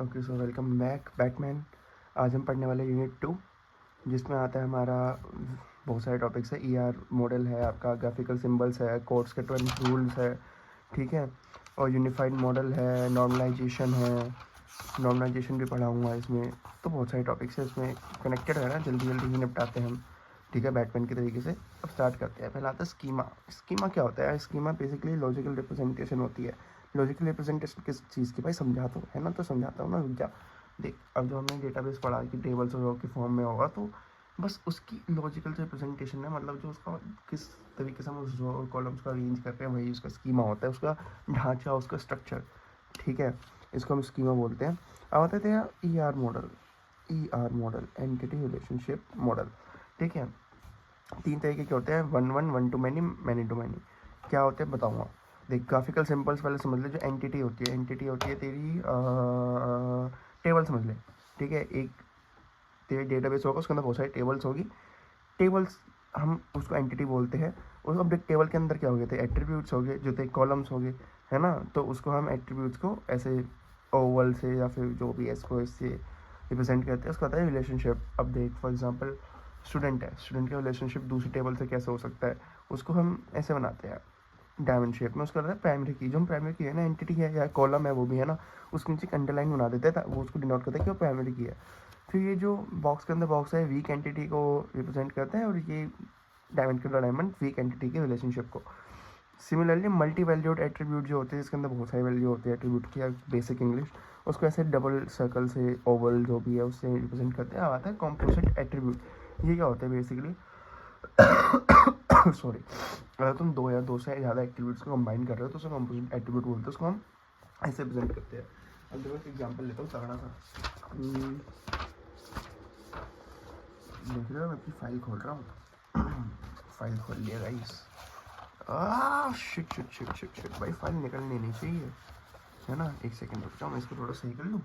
Okay so welcome back Batman. आज हम पढ़ने वाले यूनिट 2 जिसमें आता है हमारा बहुत सारे टॉपिक्स है। ईआर मॉडल है, आपका ग्राफिकल सिंबल्स है, कोड्स के 20 रूल्स है, ठीक है, और यूनिफाइड मॉडल है, नॉर्मलाइजेशन है। नॉर्मलाइजेशन भी पढ़ाऊँगा इसमें। तो बहुत सारे टॉपिक्स है इसमें कनेक्टेड है ना, जल्दी जल्दी ही निपटाते हैं हम, ठीक है, बैटमैन के तरीके से। अब स्टार्ट करते हैं। पहला आता है स्कीमा। स्कीमा क्या होता है? स्कीमा बेसिकली लॉजिकल रिप्रेजेंटेशन होती है। लॉजिकल रिप्रेजेंटेशन किस चीज़ की? भाई समझा तो है ना, तो समझाता हूँ ना, रुक जा। देख, अब जो हमने डेटाबेस पढ़ा कि टेबल्स और रो के फॉर्म में होगा, तो बस उसकी लॉजिकल रिप्रेजेंटेशन है, मतलब जो उसका किस तरीके से हम उस रो और कॉलम्स का अरेंज करते हैं, वही उसका स्कीमा होता है, उसका ढांचा, उसका स्ट्रक्चर, ठीक है, इसको हम स्कीमा बोलते हैं। अब आते थे E R model. E R model, entity relationship model, ठीक है। 3 तरीके के होते हैं, one to many, many to many. क्या होते हैं बताऊँगा। देख, ग्राफिकल सिंपल्स पहले समझ ले। जो एंटिटी होती है, एंटिटी होती है तेरी टेबल समझ ले, ठीक है। एक तेरे डेटाबेस होगा, उसके अंदर बहुत सारी टेबल्स होगी। टेबल्स हम उसको एंटिटी बोलते हैं। उस अब देख, टेबल के अंदर क्या हो गए थे? एट्रीब्यूट्स हो गए, जो थे कॉलम्स हो गए, है ना। तो उसको हम एट्रीब्यूट्स को ऐसे ओवल से या फिर जो भी है इसको इससे रिप्रेजेंट करते हैं, उसको आता है रिलेशनशिप। अब देख, फॉर एग्जांपल स्टूडेंट है, स्टूडेंट का रिलेशनशिप दूसरी टेबल से कैसे हो सकता है? उसको हम ऐसे बनाते हैं डायमंड शेप में। उसका रहता है प्राइमरी की। जो हम प्राइमरी की है ना, एंटिटी है या कॉलम है वो भी है ना, उसके नीचे एक अंडरलाइन बना देते हैं, वो उसको डिनोट करता है कि वो प्राइमरी की है। फिर ये जो बॉक्स के अंदर बॉक्स है, वीक एंटिटी को रिप्रेजेंट करते हैं, और ये डायमंड के अंदर डायमंड वीक एंटिटी के रिलेशनशिप को। सिमिलरली मल्टी वैल्यूड एट्रीब्यूट जो होते हैं, जिसके अंदर बहुत सारी वैल्यू होती है एट्रीब्यूट की, या बेसिक इंग्लिश, उसको ऐसे डबल सर्कल से ओवल जो भी है उससे रिप्रेजेंट करते हैं। अब आता है कॉम्पोजिट एट्रीब्यूट। ये क्या होता है बेसिकली? सॉरी, अगर तुम दो या दो से ज़्यादा एट्रीब्यूट्स को कंबाइन कर रहे हो तो उसे कॉम्पोजिट एट्रीब्यूट बोलते हैं। उसको हम ऐसे रिप्रेजेंट करते हैं। अब देखो एक एग्जांपल लेता हूँ तगड़ा सा। देख रहे हो, मैं अपनी फाइल खोल रहा हूँ। फाइल खोल लिया guys. Shit shit shit shit shit भाई, फाइल निकलनी नहीं चाहिए, है ना। एक सेकंड रुक जाओ, मैं इसको थोड़ा सही कर लूँ,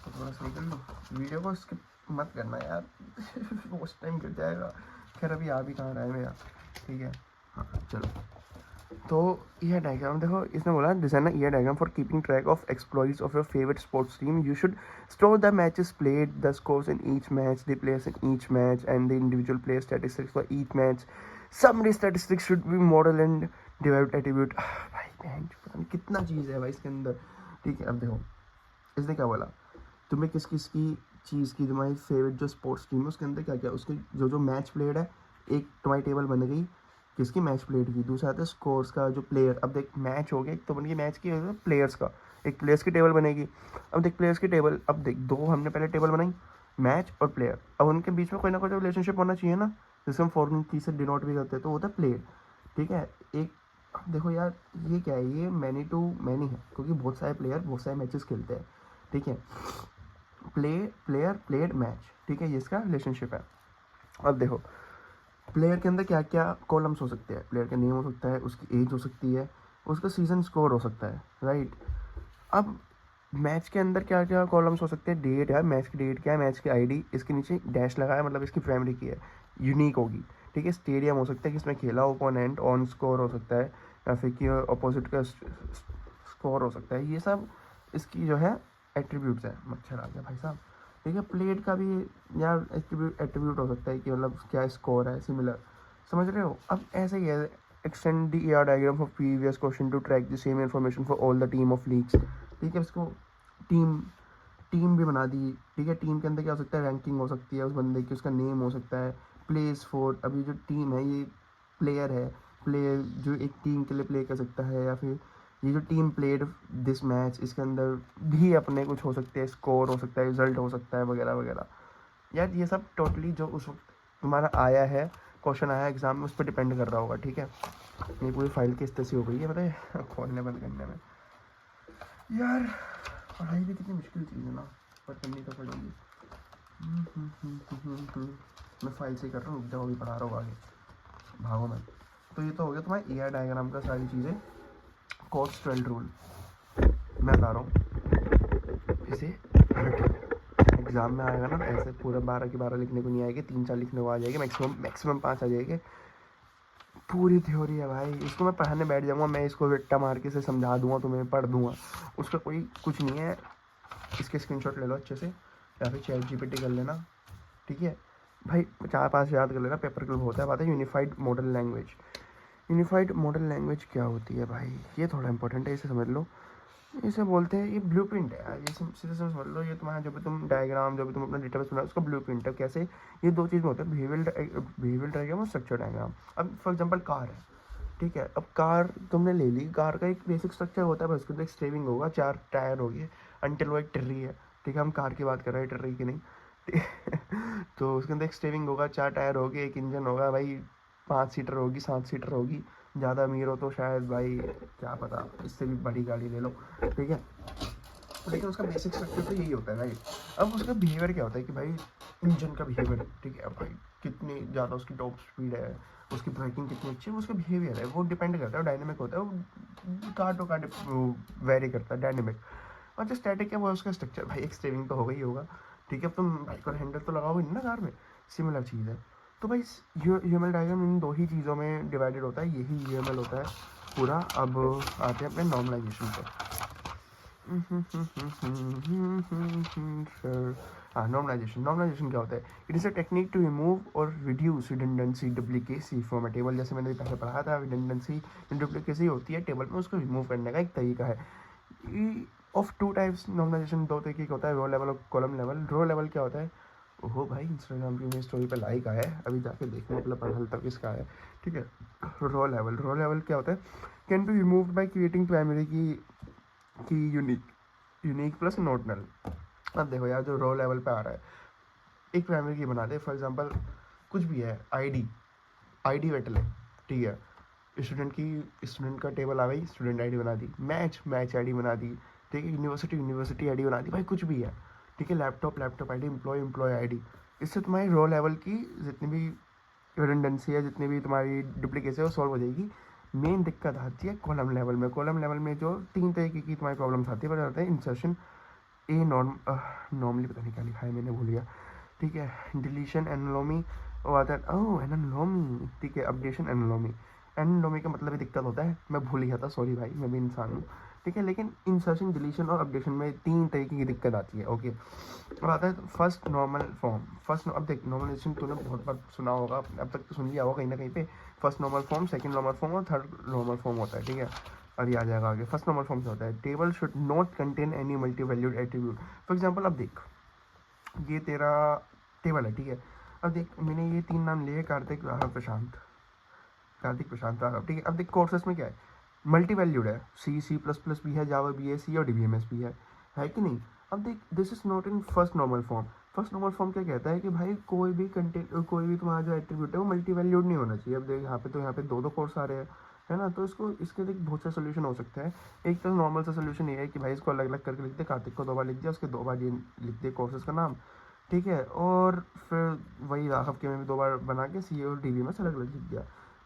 थोड़ा सही कर लूँ। वीडियो को स्किप मत करना यार। उस टाइम गिर जाएगा। खैर अभी आ भी कहाँ रहा है मेरा, ठीक है। हाँ चलो, तो यह डायग्राम देखो, इसने बोला design a year diagram for keeping track of exploits of your favourite sports team. You should store the matches played, the scores in each match, the players in each match and the individual player statistics for each match. Summary statistics should be model and derived attribute. भाई बहन, पता नहीं कितना चीज़ है भाई इसके अंदर, ठीक है। अब देखो, इसने क्या बोला, तुम्हें किस किस की चीज़ की, तुम्हारी फेवरेट जो स्पोर्ट्स टीम है उसके अंदर क्या क्या, उसके जो जो मैच प्लेड है, एक तुम्हारी टेबल बन गई किसकी? मैच प्लेड की। दूसरा आता है स्कोर्स का, जो प्लेयर, अब देख मैच हो गया, एक तो बन गई मैच की, प्लेयर्स का, एक प्लेयर्स की टेबल बनेगी। अब देख प्लेयर्स की टेबल, अब देख दो हमने पहले टेबल बनाई, मैच और प्लेयर। अब उनके बीच में कोई ना कोई रिलेशनशिप होना चाहिए ना, जिसे हम फॉर्मूला की से डिनोट भी करते हैं, तो वो होता है प्लेयर, ठीक है। एक, अब देखो यार, ये क्या है? ये मैनी टू मैनी है, क्योंकि बहुत सारे प्लेयर बहुत सारे मैचेस खेलते हैं, ठीक है। प्लेयर प्लेड मैच, ठीक है, ये इसका रिलेशनशिप है। अब देखो, प्लेयर के अंदर क्या क्या कॉलम्स हो सकते हैं? प्लेयर का नेम हो सकता है, उसकी एज हो सकती है, उसका सीजन स्कोर हो सकता है, राइट। अब मैच के अंदर क्या क्या कॉलम्स हो सकते हैं? डेट है, मैच की डेट क्या है, मैच की आईडी, इसके नीचे डैश लगा है, मतलब इसकी प्राइमरी की है, यूनिक होगी, ठीक है। स्टेडियम हो सकता है, किसमें खेला, ओपोनेंट, ऑन स्कोर हो सकता है, या फिर कि अपोजिट का स्कोर हो सकता है। ये सब इसकी जो है एट्रीब्यूट्स है। मच्छर आ गया भाई साहब, ठीक है। प्लेट का भी यार एट्रीब्यूट हो सकता है कि मतलब क्या स्कोर है, सिमिलर, समझ रहे हो। अब ऐसे ही है, extend the ER diagram for previous question to track the same information for all the team of leagues, ठीक है। इसको टीम टीम भी बना दी, ठीक है। टीम के अंदर क्या हो सकता है? रैंकिंग हो सकती है उस बंदे की, उसका नेम हो सकता है, प्लेस फॉर, अभी जो टीम है ये प्लेयर है, प्लेयर जो एक टीम के लिए प्ले कर सकता है, या फिर ये जो टीम प्लेड दिस मैच, इसके अंदर भी अपने कुछ हो सकते हैं, स्कोर हो सकता है, रिजल्ट हो सकता है, वगैरह वगैरह। यार ये सब टोटली जो उस वक्त तुम्हारा आया है, क्वेश्चन आया एग्जाम में, उस पर डिपेंड कर रहा होगा, ठीक है। ये पूरी फाइल किस तरह से हो गई है मतलब खोलने बंद करने में। यार पढ़ाई भी कितनी मुश्किल चीज़ है ना, पर करनी तो पड़ेगी। मैं फाइल से कर रहा हूँ, रुक जाओ, अभी पढ़ा रहा हूँ आगे, भागो मैं। तो ये तो हो गया तुम्हारा ईआर डायग्राम का सारी चीज़ें। कोट्स 12 रूल मैं बता रहा हूँ, इसे एग्जाम में आएगा ना, ऐसे पूरा 12 की 12 लिखने को नहीं आएगी, 3-4 लिखने को आ जाएगी, मैक्सिमम 5 आ जाएगी। पूरी थ्योरी है भाई, इसको मैं पढ़ाने बैठ जाऊँगा, मैं इसको रट्टा मार के से समझा दूंगा तुम्हें, पढ़ दूंगा, उसका कोई कुछ नहीं है। इसके स्क्रीनशॉट ले लो अच्छे से, या फिर चैट जीपीटी कर लेना, ठीक है भाई, 4-5 याद कर लेना, पेपर क्लिप होता है। बात है unified model language. Unified model language क्या होती है भाई, ये थोड़ा इंपॉर्टेंट है, इसे समझ लो। इसे बोलते हैं, ये ब्लूप्रिंट है यार, ये सीधे से समझ लो, ये तुम्हारा जो भी तुम डायग्राम, जो भी तुम अपना डेटाबेस बनाओ, उसका ब्लूप्रिंट है। कैसे, ये दो चीज़ में होता है, बिहेवियरल डायग्राम और स्ट्रक्चर डायग्राम। अब फॉर एग्जांपल कार है, ठीक है, अब कार तुमने ले ली, कार का एक बेसिक स्ट्रक्चर होता है, बस उसके अंदर एक स्टेयरिंग होगा, 4 टायर हो गए, अंटिल वो एक टर्री है, ठीक है, हम कार की बात कर रहे हैं, टर्री की नहीं, ठीक है। तो उसके अंदर एक स्टेयरिंग होगा, 4 टायर होगे, एक इंजन होगा भाई, 5 सीटर होगी, 7 सीटर होगी, ज़्यादा अमीर हो तो शायद भाई क्या पता इससे भी बड़ी गाड़ी ले लो, ठीक है। लेकिन उसका बेसिक स्ट्रक्चर तो यही होता है भाई। अब उसका बिहेवियर क्या होता है कि भाई इंजन का बिहेवियर, ठीक है, अब भाई कितनी ज़्यादा उसकी टॉप स्पीड है, उसकी ब्रेकिंग कितनी अच्छी है, उसका बिहेवियर है, वो डिपेंड करता है, डायनेमिक होता है, वो कार टू कार वेरी करता है, डायनेमिक। और जो स्टैटिक है वो उसका स्ट्रक्चर, भाई एक स्टीयरिंग तो होगा ही होगा, ठीक है, अब तुम बाइक और हैंडल तो लगाओगे नहीं ना कार में, सिमिलर चीज़ है। तो भाई यूएमएल डायग्राम इन 2 ही चीज़ों में डिवाइडेड होता है, यही यूएमएल होता है पूरा। अब आते हैं अपने नॉर्मलाइजेशन पे। नॉर्मलाइजेशन क्या होता है? It is a technique to remove और reduce redundancy, duplicacy from a table. जैसे मैंने पहले पढ़ा था, रिडंडेंसी डुप्लीकेसी होती है टेबल में, उसको रिमूव करने का एक तरीका है। ऑफ 2 टाइप्स नॉर्मलाइजेशन, 2 तरीके का होता है, रो लेवल और कॉलम लेवल। रो लेवल क्या होता है? ओहो भाई, इंस्टाग्राम की मेरी स्टोरी पे लाइक आया है, अभी जाके देखूँ मतलब हल तक इसका है, ठीक है। रो लेवल क्या होता है? Can be removed by creating primary की यूनिक प्लस नोट नल। अब देखो यार, जो रो लेवल पे आ रहा है, एक प्राइमरी की बना दे, फॉर एग्जांपल कुछ भी है, आईडी वेट ले, ठीक है, स्टूडेंट का टेबल आ गई, स्टूडेंट आईडी बना दी, मैच आईडी बना दी, ठीक है, यूनिवर्सिटी आईडी बना दी, भाई कुछ भी है, ठीक है, लैपटॉप आईडी, एम्प्लॉय आईडी। इससे तुम्हारी रो लेवल की जितनी भी रिडंडेंसी है, जितनी भी तुम्हारी डुप्लीकेसी है, वो सॉल्व हो जाएगी। मेन दिक्कत आती है कॉलम लेवल में। कॉलम लेवल में जो 3 तरीके की तुम्हारी प्रॉब्लम्स आती है, बताते हैं इंसर्शन, नॉर्मली पता नहीं क्या लिखा है, मैंने भूल गया, ठीक है, डिलीशन एनोलॉमी, और आता है एनोलॉमी, ठीक है, अपडेशन एनोलॉमी। एनोलॉमी का मतलब ही दिक्कत होता है, मैं भूल गया था, सॉरी भाई, मैं भी इंसान हूँ, ठीक है। लेकिन इंसर्शन, डिलीशन और अपडेशन में 3 तरीके की दिक्कत आती है, ओके। अब आता है फर्स्ट नॉर्मल फॉर्म। अब देख, नॉर्मलाइजेशन तूने बहुत बार सुना होगा, अब तक तो सुन लिया होगा कहीं ना कहीं पे। First normal form, second normal form और थर्ड नॉर्मल फॉर्म होता है, ठीक है। और ये आ जाएगा आगे। फर्स्ट नॉर्मल फॉर्म क्या होता है? Table should not contain any multi valued attribute. For example, अब देख, ये तेरा टेबल है, ठीक है। अब देख, मैंने ये 3 नाम लिए, कार्तिक, राघव, प्रशांत, राघव, ठीक है। अब देख, कोर्सेस में क्या है? मल्टी वैल्यूड है, C++ भी है, जावा भी है, सी और DBMS भी है कि नहीं? अब देख, this is not in first normal form. First normal form क्या कहता है कि भाई कोई भी कंटेंट, कोई भी तुम्हारा जो एट्रीब्यूट है वो मल्टी वैल्यूड नहीं होना चाहिए। अब देख, यहाँ पे 2 कोर्स आ रहे हैं, है ना, तो इसके लिए बहुत सा सोल्यूशन हो सकता है। एक तो नॉर्मल सा सोल्यूशन ये है कि भाई इसको अलग अलग करके लिख दे, कार्तिक को 2 बार लिख दिया, उसके 2 बार ये लिख दे कोर्सेज का नाम, ठीक है, और फिर वही राघव के में भी 2 बार बना के सी और DBMS अलग अलग लिख दिया।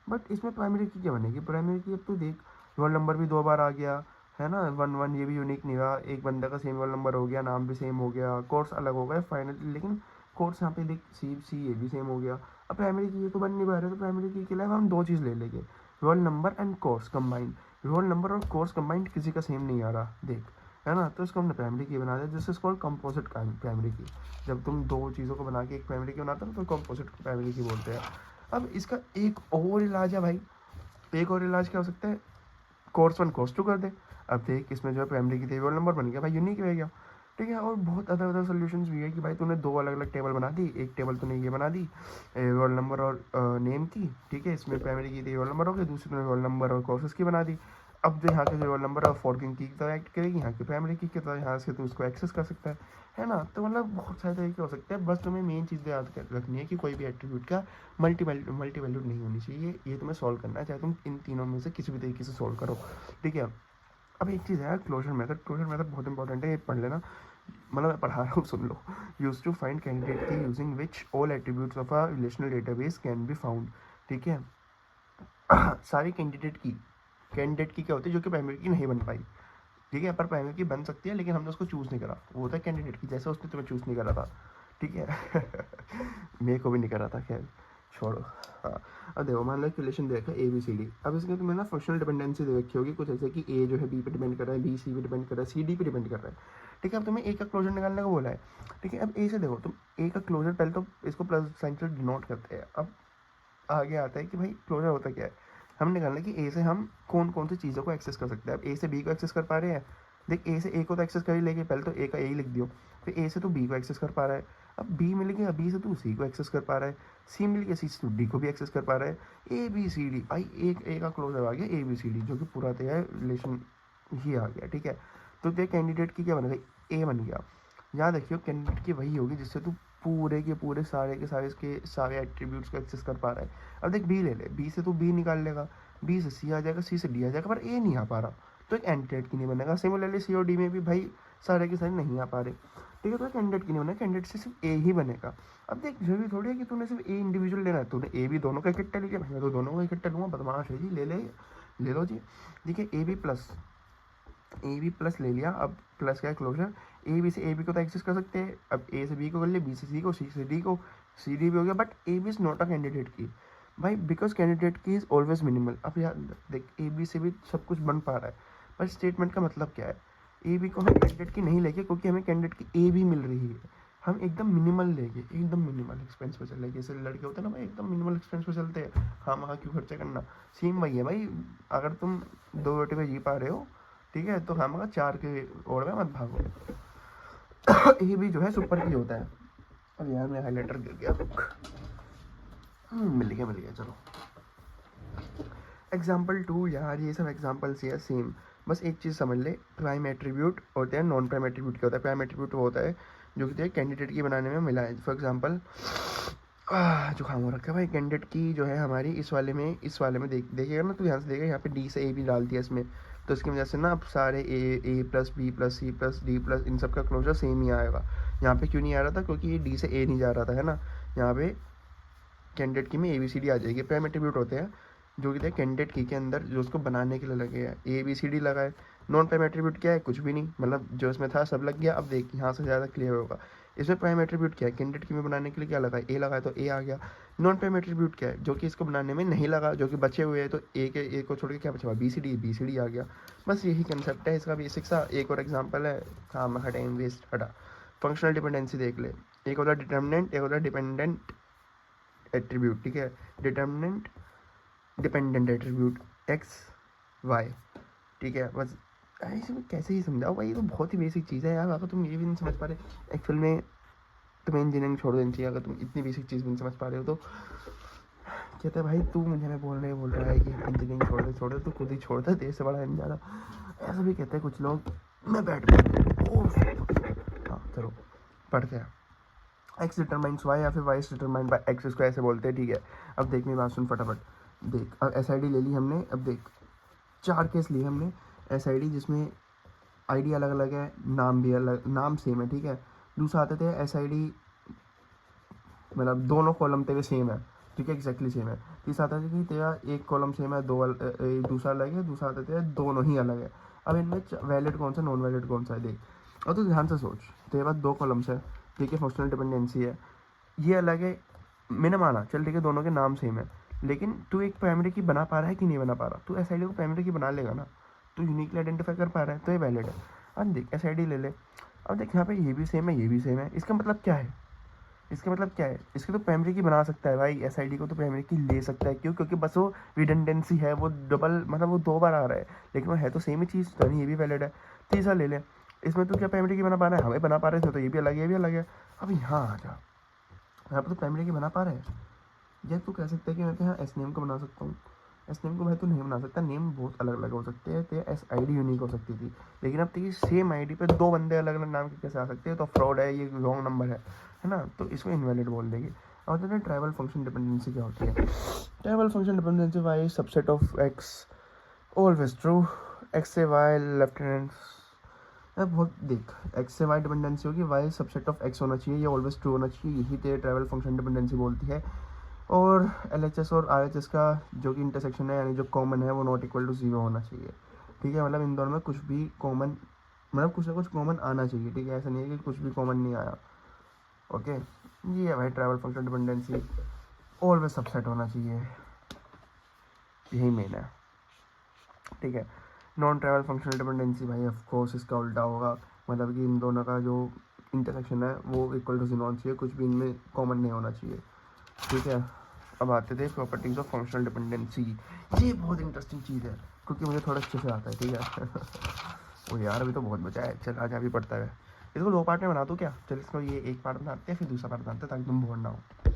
बट इसमें प्राइमरी की क्या बनेगी? प्राइमरी की अब तो देख, रोल नंबर भी 2 बार आ गया, है ना, 1 ये भी यूनिक नहीं रहा, एक बंदे का सेम रोल नंबर हो गया, नाम भी सेम हो गया, कोर्स अलग हो गया फाइनली, लेकिन कोर्स यहाँ पे देख, सी ये भी सेम हो गया। अब प्राइमरी की ये तो बन नहीं पा रहे, तो प्राइमरी की के लिए हम 2 चीज़ ले लेंगे, roll number and course combined. Roll number और कोर्स कंबाइंड किसी का सेम नहीं आ रहा, देख, है ना, तो इसको हमने प्राइमरी की बना दिया, जिससे इसको कंपोजिट प्राइमरी की। जब तुम 2 चीज़ों को बना के एक प्राइमरी की बनाते हो तो कंपोजिट प्राइमरी की बोलते हैं। अब इसका एक और इलाज है भाई, एक और इलाज क्या हो सकता है? कोर्स 1 कोर्स 2 कर दे। अब देख, इसमें जो है प्राइमरी की थी रोल नंबर बन गया भाई, यूनिक रह गया, ठीक है। और बहुत अदर सॉल्यूशंस भी है कि भाई तूने 2 अलग अलग टेबल बना दी, एक टेबल तूने ये बना दी रोल नंबर और नेम की, ठीक है, इसमें प्राइमरी की थी रोल नंबर हो गई, दूसरी तूने रोल नंबर और कोर्सेज की बना दी। अब जो यहाँ के जो रोल नंबर और फॉरवर्डिंग की तरह एक्ट करेगी, यहाँ की प्राइमरी की तरह यहाँ से तू उसको एक्सेस कर सकता है ना। तो मतलब बहुत सारे तरीके हो सकते हैं, बस तुम्हें मेन चीज़ याद रखनी है कि कोई भी एट्रीब्यूट का मल्टी वैल्यूड नहीं होनी चाहिए, ये तुम्हें सॉल्व करना है, चाहे तुम इन तीनों में से किसी भी तरीके से सॉल्व करो, ठीक है। अब एक चीज़ है क्लोजर मेथड बहुत इंपॉर्टेंट है, ये पढ़ लेना, मतलब मैं पढ़ा रहा हूँ, सुन लो। यूज टू फाइंड कैंडिडेट की using which all attributes of a relational database can be found, ठीक है। सारी कैंडिडेट की क्या होती है जो कि प्राइमरी की नहीं बन पाई, ठीक है, पर प्राइमरी की बन सकती है, लेकिन हमने उसको चूज़ नहीं करा, वो होता है कैंडिडेट की, जैसे उसने तुम्हें चूज़ नहीं करा था, ठीक है। मेरे को भी नहीं करा था, खैर छोड़ो। हाँ, अब देखो मान लो रिलेशन देखा ए बी सी डी, अब इसमें तुम्हें ना फंक्शनल डिपेंडेंसी दे रखी होगी कुछ ऐसे कि ए जो है बी पे डिपेंड कर रहा है, बी सी पे डिपेंड कर रहा है, सी डी पे डिपेंड कर रहा है। ठीक है, अब तुम्हें ए का क्लोजर निकालने को बोला है। ठीक है, अब ए से देखो तुम ए का क्लोजर, पहले तो इसको प्लस साइन से डिनोट करते हैं। अब आगे आता है कि भाई क्लोजर होता क्या है। हम निकालना कि ए से हम कौन कौन सी चीज़ों को एक्सेस कर सकते हैं। अब ए से बी को एक्सेस कर पा रहे हैं, देख ए से ए को तो एक्सेस कर ही लेंगे, पहले तो ए का ए ही लिख दियो। फिर ए से तो बी को एक्सेस कर पा रहा है, अब बी मिल गया, बी से तू सी को एक्सेस कर पा रहा है, सी मिल गया, सी से तू डी को भी एक्सेस कर पा रहा है। ए बी सी डी, भाई एक ए का क्लोजर आ गया ए बी सी डी, जो कि पूरा तेरा रिलेशन ही आ गया। ठीक है, तो तेरे कैंडिडेट की क्या बनेगा, ए बन गया। याद रखियो कैंडिडेट की वही होगी जिससे तू पूरे के पूरे सारे के सारे इसके सारे एट्रीब्यूट्स को एक्सेस कर पा रहा है। अब देख बी ले ले, बी से तू बी निकाल लेगा, बी से सी आ जाएगा, सी से डी आ जाएगा, पर ए नहीं आ पा रहा, तो एक कैंडिडेट की नहीं बनेगा। सिमिलरली सी और डी में भी भाई सारे के सारे नहीं आ पा रहे। ठीक है, तो कैंडिडेट की नहीं बनेगा, कैंडिडेट से सिर्फ ए ही बनेगा। अब देख जरूरी थोड़ी है कि तूने सिर्फ ए इंडिविजुअल लेना है, तूने ए भी दोनों का इकट्ठा लिया, मैं तो दोनों का इकट्ठा लूँगा, बदमाश है जी, ले लो जी। देखिए ए बी प्लस ले लिया, अब प्लस का क्लोजर, ए बी से ए बी को तो एक्सेस कर सकते हैं, अब ए से बी को कर लिया, बी से सी को, सी से डी को, सी डी भी हो गया, but A B is not a candidate key भाई, because candidate key is always minimal. अब यार देख ए बी से भी सब कुछ बन पा रहा है, पर स्टेटमेंट का मतलब क्या है, ए बी को हम कैंडिडेट की नहीं लेके, क्योंकि हमें कैंडिडेट की ए भी मिल रही है, हम एकदम मिनिमल लेंगे, एकदम मिनिमल एक्सपेंस पे चलेंगे। जैसे लड़के होते हैं ना भाई, एकदम मिनिमल एक्सपेंस पे चलते हैं, हाँ वहाँ क्यों खर्चा करना। सेम वही है भाई, अगर तुम 2 रोटी पे जी पा रहे हो, ठीक है, तो हम 4 के ओर में मत भागो। ये भी जो है सुपर की होता है। अब यार मेरा हाईलाइटर गिर गया, मिल गया चलो। एग्जाम्पल 2 यार, ये सब एग्जाम्पल्स ही है सेम, बस एक चीज़ समझ ले, प्राइम एट्रीब्यूट होते हैं, नॉन प्राइम एट्रीब्यूट क्या होता है। प्राइम एट्रीब्यूट वो होता है जो कि कैंडिडेट की बनाने में मिला है। फॉर एग्जाम्पल जो खाम हो रखा है भाई, कैंडिडेट की जो है हमारी इस वाले में देखिएगा ना, तो ध्यान से देखिएगा, यहाँ पे डी से ए भी डाल दिया इसमें, तो इसकी वजह से ना अब सारे A plus B plus C plus D plus इन सब का क्लोजर सेम ही आएगा। यहाँ पे क्यों नहीं आ रहा था, क्योंकि ये डी से ए नहीं जा रहा था, है ना। यहाँ पे कैंडिडेट की में ए बी सी डी आ जाएगी। प्राइम एट्रीब्यूट होते हैं जो कि कैंडिडेट की के अंदर जो उसको बनाने के लिए लगे हैं, ए बी सी डी लगा है। नॉन प्राइम एट्रीब्यूट क्या है, कुछ भी नहीं, मतलब जो इसमें था सब लग गया। अब देख यहाँ से ज़्यादा क्लियर होगा, इसमें प्राइम एट्रीब्यूट क्या है, कैंडिडेट की में बनाने के लिए क्या लगा है, ए लगा है, तो ए आ गया। नॉन प्राइम एट्रीब्यूट क्या है, जो कि इसको बनाने में नहीं लगा, जो कि बचे हुए हैं, तो ए को छोड़ के क्या बचा हुआ, बी सी डी आ गया। बस यही कंसेप्ट है इसका बेसिक सा। एक और एग्जाम्पल है, काम टाइम वेस्ट हटा, फंक्शनल डिपेंडेंसी देख ले। एक होता है डिटर्मिनेंट, एक होता है डिपेंडेंट एट्रीब्यूट। ठीक है, determinant dependent attribute X Y. ठीक है, बस ऐसे में कैसे ही समझाओ भाई, ये तो बहुत ही बेसिक चीज़ है यार। अगर तुम ये भी नहीं समझ पा रहे, एक्चुअल में तुम्हें इंजीनियरिंग छोड़ देनी चाहिए। अगर तुम इतनी बेसिक चीज़ भी नहीं समझ पा रहे हो तो कहते हैं भाई तू मुझे मैं बोल रहा है कि इंजीनियरिंग छोड़ दे, तू खुद ही छोड़ दे, देर से बड़ा नहीं ज़्यादा, ऐसा भी कहते हैं कुछ लोग। मैं बैठ हाँ चलो पढ़ते हैं। एक्स डिटरमाइंस वाई या फिर वाई डिटरमाइंड बाय एक्स, इसको ऐसे बोलते हैं। ठीक है, अब देख मेरी बात सुन फटाफट, देख अब एस आई डी ले ली हमने। अब देख 4 केस लिए हमने एस आई डी, जिसमें आई डी अलग अलग है, नाम भी अलग, नाम सेम है। ठीक है, दूसरा आते थे एस आई डी मतलब दोनों कॉलम तेरे सेम है, ठीक है, एग्जैक्टली सेम है। तीसरा आता है कि तेरा एक कॉलम सेम है, दूसरा अलग है, दूसरा आता है दोनों ही अलग है। अब इनमें वैलिड कौन सा नॉन वैलिड कौन सा है देख। और तो ध्यान से सोच, तेरे पास 2 कॉलम्स है, ठीक है, फंक्शनल डिपेंडेंसी है, ये अलग है, मैंने माना चल ठीक है, दोनों के नाम सेम है, लेकिन तू एक प्राइमरी की बना पा रहा है कि नहीं बना पा रहा। तू एस आई डी को प्राइमरी की बना लेगा ना, तू यूनिकली आइडेंटिफाई कर पा रहा है, तो ये वैलिड है। अब देख एस आई डी ले ले, अब देख यहाँ पे ये भी सेम है, ये भी सेम है, इसका मतलब क्या है, इसका मतलब क्या है, इसकी तो प्राइमरी की बना सकता है भाई, एस आई डी को तो प्राइमरी की ले सकता है। क्यों, क्योंकि बस वो रिडंडेंसी है, वो डबल मतलब वो 2 बार आ रहा है, लेकिन वो है तो सेम ही चीज़, तो ये भी वैलिड है। तीसरा ले ले, इसमें तो क्या प्राइमरी की बना पा रहा है, हमें बना पा रहे थे, तो ये भी अलग है, ये भी अलग है। अब यहाँ आ जा, यहाँ पर तो प्राइमरी की बना पा रहे हैं, या तू कह सकता है कि मैं यहाँ एस नेम को बना सकता हूँ। एस नेम को भाई तू नहीं बना सकता, नेम बहुत अलग अलग हो सकते हैं, तो एस आई डी यूनिक हो सकती थी, लेकिन अब तेरी सेम आई डी पे 2 बंदे अलग अलग नाम के कैसे आ सकते हैं, तो फ्रॉड है, ये रॉन्ग नंबर है ना, तो इसको इनवैलिड बोल देगी। और तो ट्राइवल फंक्शन डिपेंडेंसी क्या होती है, trivial function dependency Y subset of X always true, X से वाई लेफ्ट हैंड, बहुत देख एक्स से वाई डिपेंडेंसी होगी, वाई सबसेट ऑफ एक्स होना चाहिए, ये ऑलवेज ट्रू होना चाहिए, यही तेरे ट्राइवल फंक्शन डिपेंडेंसी बोलती है। और एल एच एस और आर एच एस का जो कि इंटरसेक्शन है, यानी जो कॉमन है, वो नॉट इक्वल टू 0 होना चाहिए। ठीक है, मतलब इन दोनों में कुछ भी कॉमन, मतलब कुछ ना कुछ कॉमन आना चाहिए। ठीक है, ऐसा नहीं है कि कुछ भी कॉमन नहीं आया। ओके, ये है भाई trivial function dependency. Always subset होना चाहिए, यही मेन है। ठीक है। नॉन ट्रैवल फंक्शनल डिपेंडेंसी भाई ऑफ कोर्स इसका उल्टा होगा, मतलब कि इन दोनों का जो इंटरसेक्शन है वो इक्वल टू जीरो होना चाहिए, कुछ भी इनमें कॉमन नहीं होना चाहिए। ठीक है। अब आते थे प्रॉपर्टीज ऑफ फंक्शनल डिपेंडेंसी। ये बहुत इंटरेस्टिंग चीज़ है क्योंकि मुझे थोड़ा अच्छे से आता है। ठीक है। ओ यार अभी तो बहुत बचा है, चल आज अभी पढ़ता है। इसको 2 पार्ट में बना दूँ क्या? चल इसको ये एक पार्ट बनाते हैं फिर दूसरा पार्ट बनाते हैं ताकि तुम बोर ना हो।